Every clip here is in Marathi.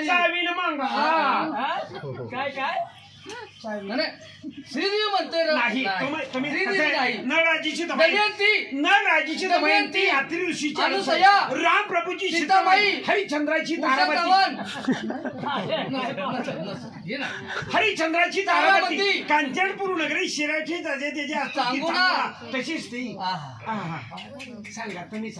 चावीनं मागा. काय काय श्रीदेवी म्हणतोय नाही तुम्ही श्रीदेवी नाही. नळराजीची दमयंती, नळराजीची दमयंती, यात्री ऋषीची अनुसया, राम प्रभूची सीताबाई, हरिश्चंद्राची उषातावन, तारामती, हरिश्चंद्राची तारामती, कांचनपूर नगरी शिराठी त्याचे सांगू ना. तशीच ती. सांगा तुम्ही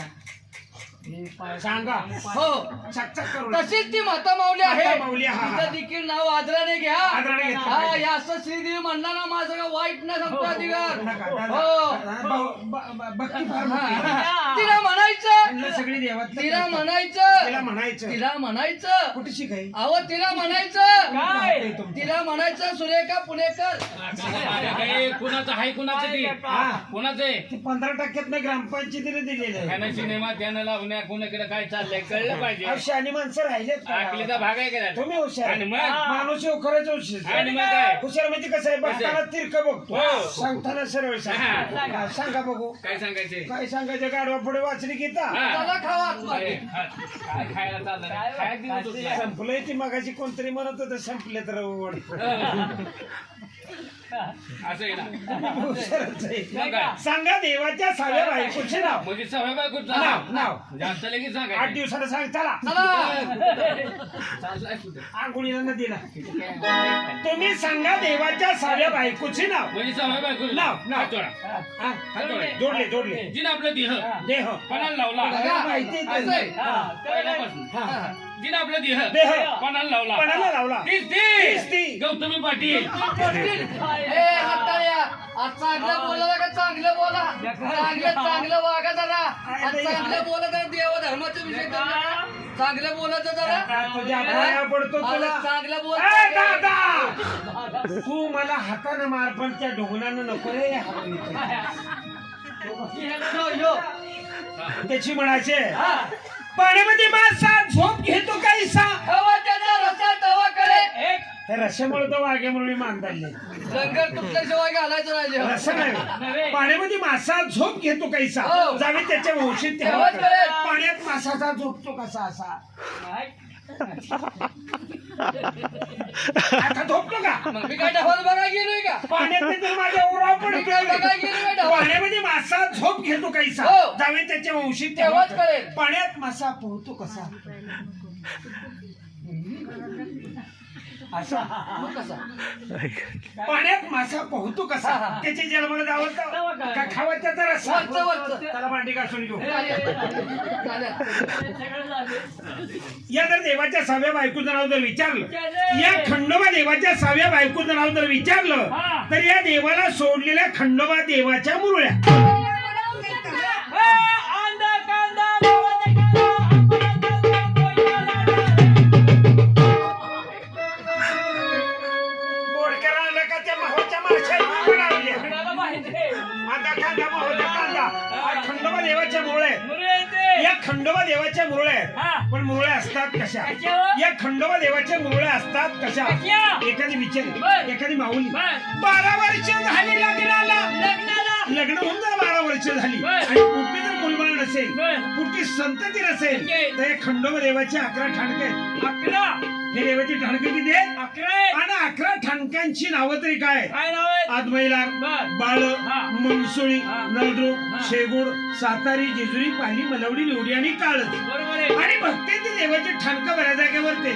सांगा हो चकचक करू तशीच ती माता माऊली आहे. माता माऊली, हा. तिचं देखील नाव आदराने घ्या. आदराने घेतलं हा, पाहिजे. या असं श्रीदेवी म्हणला ना माझं सगळं वाईट न सांगतो अधिकार. भक्ती फार हा. मोठी. तिला म्हणायचं, सगळी देवात तिला म्हणायचं, तिला म्हणायचं तिला म्हणायचं, कुठे शिकाय अहो तिला म्हणायचं, काय तिला म्हणायचं सुरेखा पुणेकर. कुणाचं आहे कुणाचं ते कुणाचं आहे 15% ग्रामपंचायतीने दिलेलं आहे. त्यानं सिनेमा त्यानं लावण्या कुणाकडे काय चाललंय कळलं पाहिजे. शहाणी माणसं राहिलेत का? आकलीचा भाग आहे का तुम्ही हुशार आणि मग? माणूस येऊ खरंच हुशार. आणि मग काय हुशार म्हणजे कसं आहे बघताना तिरक बघतो हो. सांगताना सरळ सांगा. सांगा बघू काय सांगायचे काय सांगायचं गाडवा पुढे वाचली गीता त्याला खावा आतमध्ये. काय खायला चाललं खायला दिलं होतं. संपलंय ती मगाशी कोणतरी म्हणत होतं संपले तर असं आहे ना हुशारच आहे. मग काय? सांगा देवाच्या सहाव्या बायकोचे नाव. म्हणजे सवय बायकोच नाव. जास्त लगेच 8 सांगायचं दिवसाला सांग चला आंघोळीला नदीला तुम्ही सांगा देवाच्या सहाव्या बायकोचे नाव. म्हणजे सवय बायकोच नाव. हातोडा. हा, जोडले जिनं आपलं देह देह पणाला लावला मला माहिती आहे असं आहे. ते. पहिल्यापासून हा. जिनं आपलं देह देह पणाला लावला पणाला लावला. तीच तीच ती. गौतमी पाटील ए हाताळ्या, आज चांगलं बोला का चांगलं बोला, चांगलं वागा जरा. आज चांगलं बोला तर देव धर्माचा विषय करणार. चांगलं बोलायचं जरा. तुझ्या पाया पडतो तुला. आज चांगलं बोल. ए, दादा तू मला हातानं मार पण त्या ढोंगणानं नको रे त्याची म्हणायचे पाण्यामध्ये मासा झोप घेतो काहीसा. हवा त्याचा रसा तवा करे. त्या रश्यामुळे तो वाघे मुरळी मानताले लंगर तुमच्याशिवाय घालायचं राहिले. रस्सा नाही पाण्यामध्ये मासा झोप घेतो काहीसा. हो. जावे त्याच्या वंशीत तेव्हाच कळेल. पाण्यात मासाचा झोपतो कसा असा. आता झोपतो का मग मी काय ढवाल बघायला गेलोय का? पाण्यात तर माझ्या उराव मी काय बघायला पडतो. गेलोय का ढवाल? पाण्यामध्ये मासा झोप घेतो काहीसा. हो. जावे त्याच्या वंशीत तेव्हाच कळेल. पाण्यात मासा पोहतो कसा असा. मग कसा? पाण्यात मासा पोहतो कसा त्याच्या जन्माला जावं का खावं त्याचा रस्सा. वरचं. त्याला भांडी घासून घेऊ. चालेल. या जर देवाच्या सहाव्या बायकोचं नाव जर विचारलं, या खंडोबा देवाच्या सहाव्या बायकोचं नाव जर विचारलं तर या देवाला सोडलेल्या खंडोबा देवाच्या मुरळ्या. बोडक्याला आणलं का त्या माहोच्या माश्या बनवल्या. आता कांदा माहोचा कांदा हा खंडोबा देवाच्या मुरळ्या आहेत. या खंडोबा देवाच्या मुरळ्या आहेत. पण मुरळ्या असतात कशा? या खंडोबा देवाच्या मुरळ्या असतात कशा? एखादी विचार एखादी माऊली 12 वर्ष झाली लग्नाला. लग्न होऊन जर 12 वर्ष झाली आणि कुठे जर मुलबाळ नसेल कुठे संतती नसेल तर या खंडोबा देवाची 11 ठाणके आहेत. हे देवाची ठाणके किती आहेत? 11. आणि 11 ठाणक्यांची नावं तरी काय? आदमैलार, बाळ, मनसुळी, नळदुर्ग, शेगुड, सातारी, जेजुरी, पाली, मलवडी, निवडी आणि काळ. आणि भक्तीचे देवाचे ठाणक बऱ्याच जागेवरती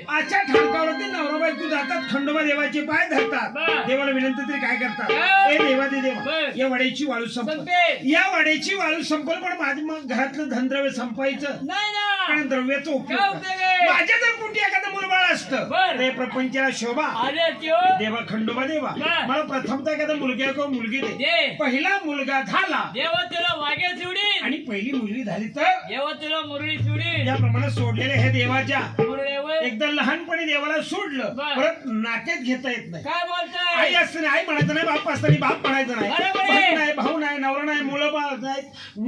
आजच्या ठाणकावरती नवरा बायको जातात खंडोबा देवाचे पाय धरतात. देवाला विनंती तरी काय करतात? हे देवाचे देवा या वड्याची वाळू संपल. या वड्याची वाळू संपल पण माझं मग घरातलं धनद्रव्य संपायचं आणि द्रव्याचा उपयोग माझ्या जर कुठे एखादं मुलबाळ असतं ते प्रपंचाला शोभा देवा खंडोबा देवा मला प्रथमतः एखादा मुलगा किंवा मुलगी दे. पहिला मुलगा झाला देवा तुला वागे चिवडी आणि पहिली मुलगी झाली तर देवा तुला मुरळी चिवडी याप्रमाणे सोडलेले हे देवाच्या मुरळी एकदा लहानपणी देवाला सोडलं परत नात्यात घेता येत नाही. काय बोलताय आई असते नाही, आई म्हणायचं नाही, बाप असताना बाप म्हणायचं नाही, बरोबर आहे. बहीण नाही, भाऊ नाही, नवरा नाही, मुलं बाळ नाही,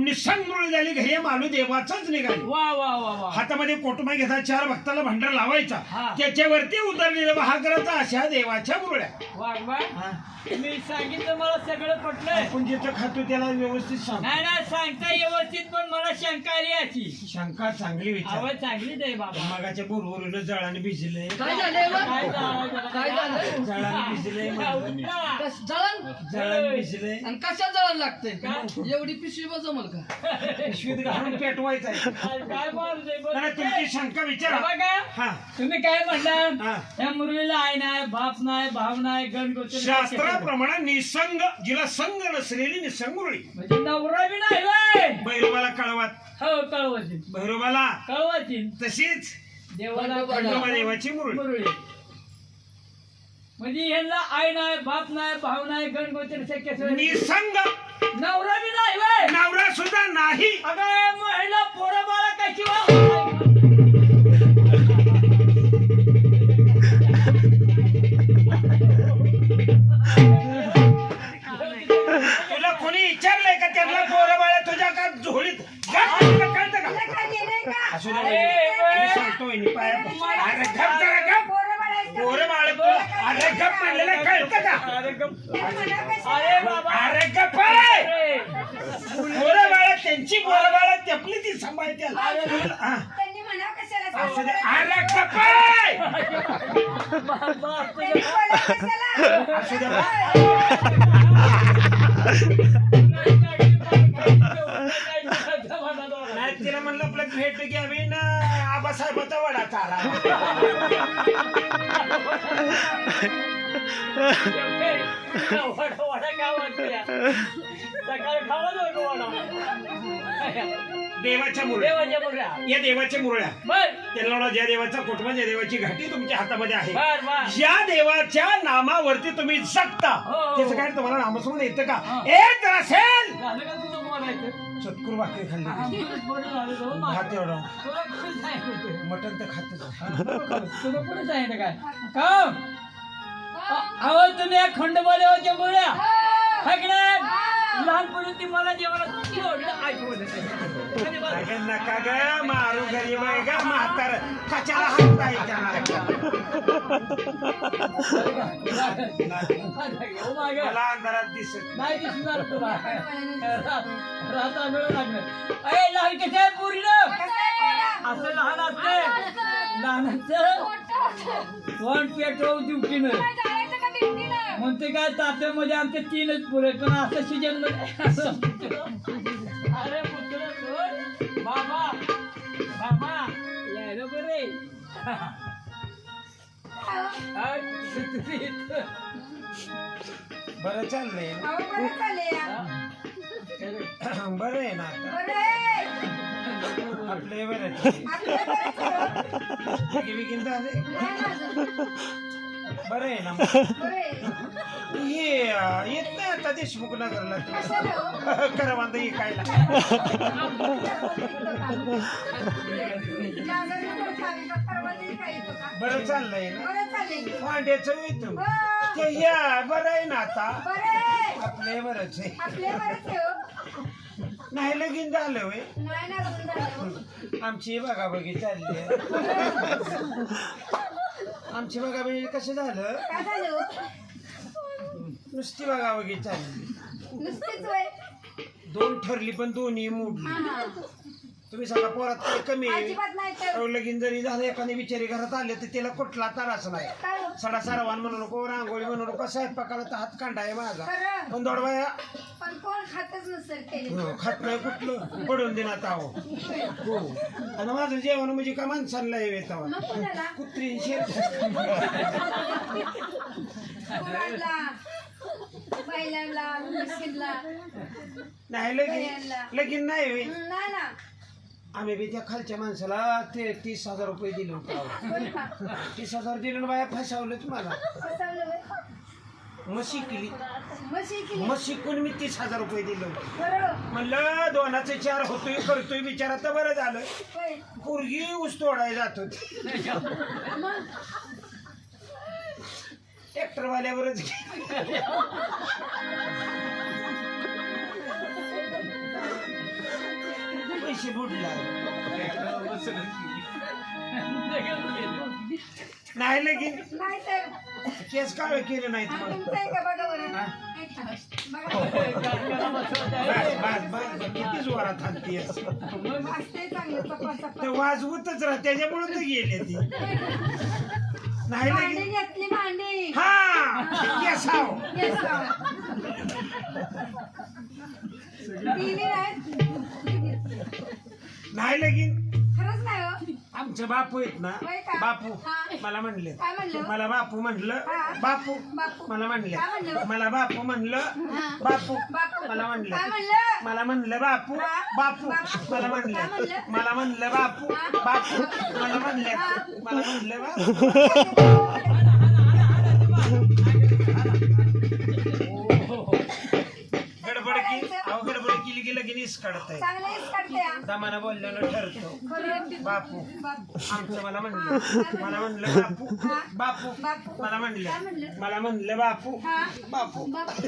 निसंग मुलं झाली घरी माणूस देवाचाच निघाली. वा वा वा वा हातामध्ये कोटमा घेता 4 भक्ताला भांडार लावायचा, हा. त्याच्यावरती उतरलेलं महाग्रहाचा अशा देवाच्या मुरळ्या. वा वा हा. मी सांगितलं मला सगळं पटलंय. आपण जिथं खातो त्याला व्यवस्थित सांग. नाही नाही सांगता व्यवस्थित पण मला शंका आली याची. शंका चांगली विचार. आवड चांगलीच आहे बाबा. मगाच्या बुरबुरीनं जळाने भिजले, काय झालंय बा? काय झालं? काय झालं? जळाने भिजले, जळण जळाने भिजले. आणि कशात जळण लागते? एवढी पिशवी बा जमल का? पिशवीत घालून पेटवायचं आहे. काय बोलतोय बरं? नाही, तुमची शंका विचारा. बघा हा. तुम्ही काय म्हणला हा. त्या मुरलीला आई नाही, बाप नाही, भाव नाही, गण गोत्र शास्त्राप्रमाणे निसंग, जिला संग नसलेली निसंग मुरळी. म्हणजे नवरा बी नाही होय. भैरवाला कळवात, हो कळवाची भैरवाला कळवाची तशीच देवाला खंडोबा देवाची मुरळी. मुरळी म्हणजे यांना आई नाही, बाप नाही, भाव नाही, गण गोत्र शक्य निसंग नवरा बी नाही होय. नवरा सुद्धा नाही. अगं महिला पोरं बाळा कशी वा तुला कोणी विचारलंय का त्यांना पोरं बाळा तुझ्या का झोळीत गप, तुला कळतं का? असू दे वहिनी. मी सांगतो वहिनी, पाया पड. अरे गप जरा गप. पोरं बाळ अरे गप म्हणलेलं कळतं का? अरे बाबा अरे गप आहे. पोरं बाळा त्यांची पोरं बाळा त्यापली ती सांभाळते. हा. असू दे. अरे गप आहे. असू दे. नाही तिला म्हणलं आपलं भेट घ्यावी ना आबासाहेबाचा वडा चारा. वडा काय म्हणते सकाळी खावा जाऊ वडा देवाच्या मुरळ्या, देवाच्या मुरळ्या या देवाच्या मुरळ्या. बर तेलाला ज्या देवाचा कोटमा, ज्या देवाची घाटी तुमच्या हातामध्ये आहे, बर बर ज्या देवाच्या नामावरती तुम्ही जगता, हो. त्याचं काय तुम्हाला नामस्मरण येतं का? हा. एक असेल झालं का तुझं बोलायचं चतकुर भाकरी खाल्ली, बरं झालं जाऊ मग. भात एवढा, तुला कुठं सांगितलं? मटण तर खातच. तुला कुठं सांगितलं काय का अहो तुम्ही या खंडोबा देवाच्या मुरळ्या लहानपणी ती मला जेवणाला आठवण अगं नका ग मारू गरीब आहे ग म्हातार कशाला हात आहे त्याला. मला अंधारात दिसत नाही दिसणार तुला राहता मिळू लागलं अरे लहान कसं आहे पुरीलं असं लहान असते लहानाचं वन पेट्रोल ड्युटीनं म्हणते काय तात्यामध्ये आमचे 3च पुरे पण असं सीजन अरे पुत्र बाबा बाबा यायला बरे बरं चाललंय बरं आहे ना आपले बरं बरं आहे ना. ये येत नाही आता देशमुख नगरला करा बांधा इकायला. बरं चाललंय ना भांड्याचं येतो ते या बरं आहे ना आता आपले बरंच आहे. नाही लगीन झालं होय आमची बघा बघी चालली आहे. आमची बघा बघी कसं झालं नुसती बघा बघी चालली 2 ठरली पण दोन्ही मोडली. तुम्ही सांगा पोरात काही कमी आहे लगीन जरी झालं एखादी बिचारी घरात आले तर तिला कुठला त्रास नाही. सडा सारवान म्हणू नको रांगोळी म्हणू नको स्वयंपाकाला तर हात कांडा आहे माझा पण दोडबाया खात नाही कुठलं पडून देणार आहो. हो आणि माझं जेवण म्हणजे का माणसांना येतं कुत्री शेर नाही लगीन लगीन नाही होय. आम्ही बी त्या खालच्या माणसाला ते 30,000 रुपये दिले होते. 30,000 दिले ना बाया फसवलंच मला. म्हशी केली म्हशी कोण मी 30,000 रुपये दिले होते. म्हणलं 2चे 4 होतोय करतोय बिचारा तर बरं झालं. पोरगी ऊस तोडायला जात होती ट्रॅक्टरवाल्यावरच पैसे बुडला नाही लगीन नाही तर केस काळ केलं नाही आणि तुम्हाला तुमचं आहे का बघा बरं हा? बघा बस किती जोरात हाणती असते चांगलं चपाचप तर वाजवतच राह त्याच्यामुळे तर गेले ती नाही भांडी लगीन घेतली भांडी हा केसाव Yes, sir. तिने नाही नाही लगीन खरंच नाही हो आमचे बापू आहेत ना होय का? बापू हा. मला म्हणले काय म्हणलं? मला बापू म्हणलं हा. बापू बापू. मला म्हणले काय म्हणलं? मला बापू म्हणलं हा. बापू बापू. मला म्हणलं काय म्हणलं? मला म्हणलं बापू हा. बापू बापू. मला काय म्हणलं म्हणलं? मला म्हणलं बापू हा. बापू मला म्हणलं हा. मला म्हणलं बापू गडबड केली अहो गडबड केली की लगेच काढत आहे चांगलं हेच काढते हा. दमानं बोलल्यानं ठरतो खरं बापू बापू. आमचं मला म्हणलं मला म्हणलं बापू बापू बापू. मला काय म्हणलं म्हणलं? मला म्हणलं बापू हा. बापू बापू.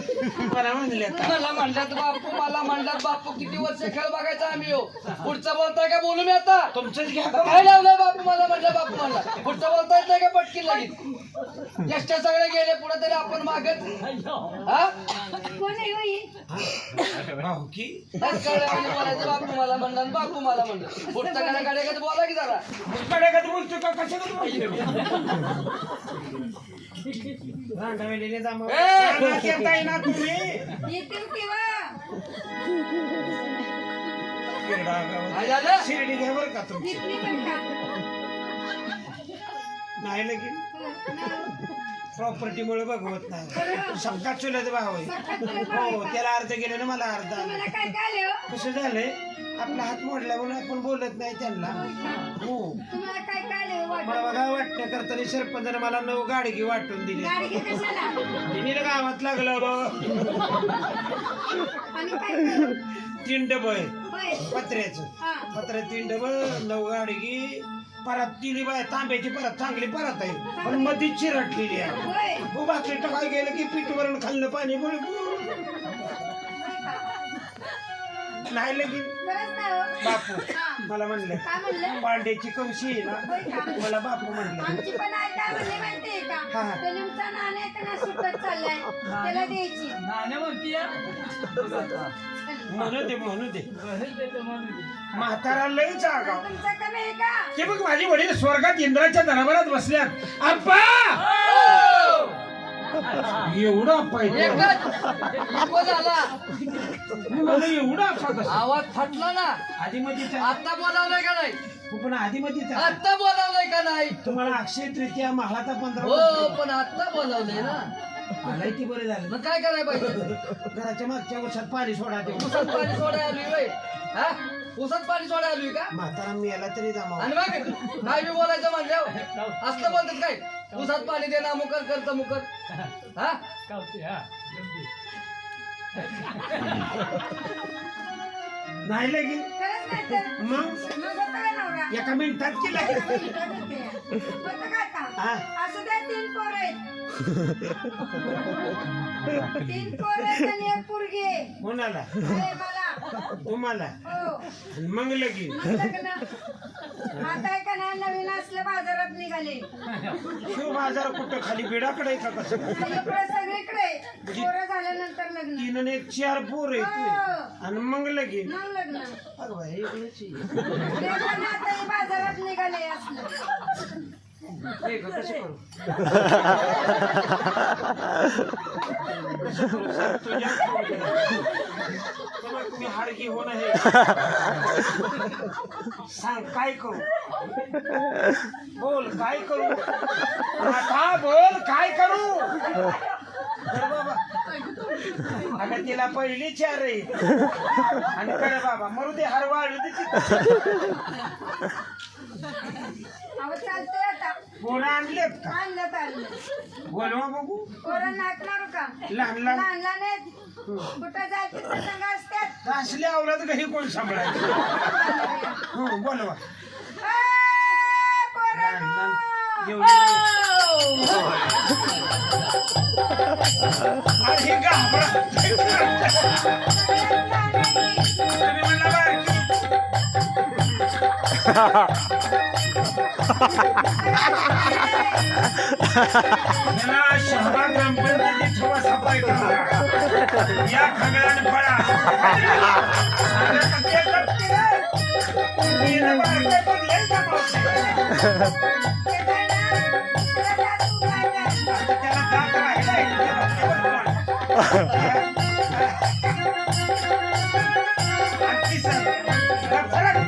मला म्हणलं मला म्हणतात बापू मला म्हणतात बापू किती वर्ष खेळ बघायचा आम्ही हो पुढचं बोलताय का बोलू मी आता तुमचंच घ्या आता काय लावलंय बापू मला म्हणलं बापू मला पुढचं बोलता येत नाही का पटकी लगेच ज्येष्ठ सगळे गेले पुढे तरी आपण मागत हा कोण आहे हो ही? भाऊ की त्याच कळलं म्हणजे बोलायचं बापू मला म्हणलं बापू मला म्हणलं पुढचं कडे कडे बोला की जरा कड्याकडे बोलतो का कशाकडे बोलतो रांडावेलीने जामा येताय ना तुम्ही येतील किंवा काय झालं शिर्डी घ्या बरं का तुम्ही घेतली पण का नाही लगीन प्रॉपर्टीमुळे बघवत नाही शंका चुलत भाव आहे हो त्याला अर्ध गेले ना मला अर्ध आला तुम्हाला काय काय हो कसं झालंय आपला हात मोडला म्हणून आपण बोलत नाही त्यांना हो तुम्हाला काय काय मला वाटत बघा वाटण्याकरता सरपंचाने मला 9 गाडगी वाटून दिली गाडी घे कशाला तिने गावात लागलं आणि काय केलं? 3 डबं आहे होय. पत्र्याचं हा. पत्र्यात 3 डबं 9 गाडगी परत तिन्ही बाय तांब्याची परत चांगली परत आहे पण मध्ये चिरटलेली आहे होय. उभाकली टकाय गेलं की पीठ वरण खाल्लं पाणी बोल नाही लगीन खरंच नाही हो. बापू हा. मला म्हणलं काय म्हणलं पांड्याची कवशी आहे होय ना का? मला बापू म्हणलं आमची पण आई काय म्हणले माहितीये का हा, हा. तो लिमचा नाणे का ना सुटत चाललाय त्याला द्यायची नाण्या म्हणती म्हणू दे म्हणू दे म्हणून म्हातारा लय जागा तुमचं कमी आहे का ते बघ माझे वडील स्वर्गात इंद्राच्या दरबारात बसल्यात आप्पा एवढा पाहिजे एकच इको झाला मला एवढा अप्पा कसा आवाज फटला ना आधी मध्ये आता बोलावलंय का नाही पण आधी मध्ये आता बोलावलंय का नाही तुम्हाला अक्षय तृतीया महालाचा 15 हो पण आता बोलावलंय ना आलाय ती बरं झालं मग काय करायला पाहिजे घराच्या मागच्या वर्षात पाणी सोडा ते उसात पाणी सोडायला आलोय होय? हा उसात पाणी सोडायला आलोय का म्हातारा मी याला तरी जमाव आणि मग काय मी बोलायचं म्हणल्यावर असलं बोलतात काय उसात पाणी दे ना मुकर करतं मुकर हा कावते हा नाही लगीन खरंच नाही तर मग मग होतं का नवरा एका मिनिटात केला होतं का आता हा. असं द्या 3 पोरं आहेत 3 पोरं आहेत आणि 1 पोरगी आहे. कोणाला आहे मला तुम्हाला हो आणि मग लगीन मग लग्न आता आहे का नाही नवीन असलं बाजारात निघाले शिव बाजार कुठं खाली बिडाकडे का कसं इकडे सगळीकडे पोरं झाल्यानंतर लग्न 3 आणि 1 4 पोर आहेत हो. आणि मग लगीन मग लग्न अगं बाई, इकडेच आहे. लेकरं आता हे बाजारात निघाले असलं हे गं, कसं करू तुझ्या तुम्ही हाडकी होण आहे सांग काय करू बोल काय करू आता बोल काय करू कर बाबा अगं तिला पहिली 4 आहे आणि कर बाबा मरू दे हर वाढ अहो चालतंय आता पोरं आणलेत का आणलं बोलवा बघू पोरं नाक मारू का लहान लहान लहान लहान आहेत कुठं जायचं तिथं संघ असतात असले आवलात घरी कोण सांभाळायचं बोलवा पोरं लहान लहान जेवढे आणि हे घाबरा. तुम्ही म्हणला बारकी. याला शहरात ग्रामपंचायतीत ठेवा सफाई करा. या खंगळ्याने पळा. आता ते करते रे. मी ना बारके पण लय जमावते. आता त्याला दात राहिलाय. आणखी सर. सरक.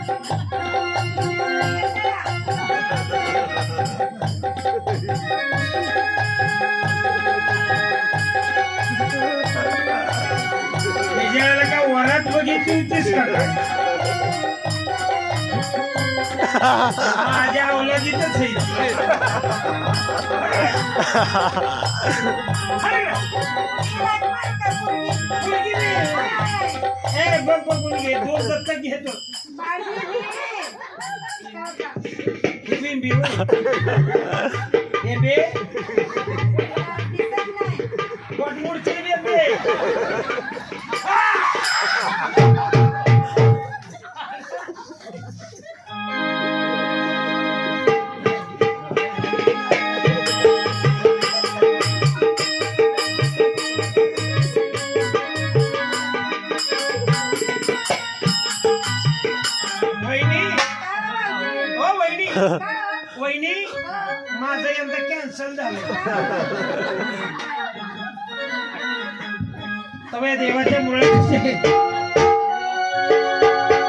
विजयाला का वरात बघितली होतीस का काय? माझ्या अवलादीतच आहे. मुलगी नाही. ए, बघ बघ मुलगी दोन दत्तक घेतो. तुम्ही बी होय. हे बे गोटमूडचे बी बे. वहिनी ओ वहिनी वहिनी माझं यंदा कॅन्सल झालं. तव्या देवाच्या मुळे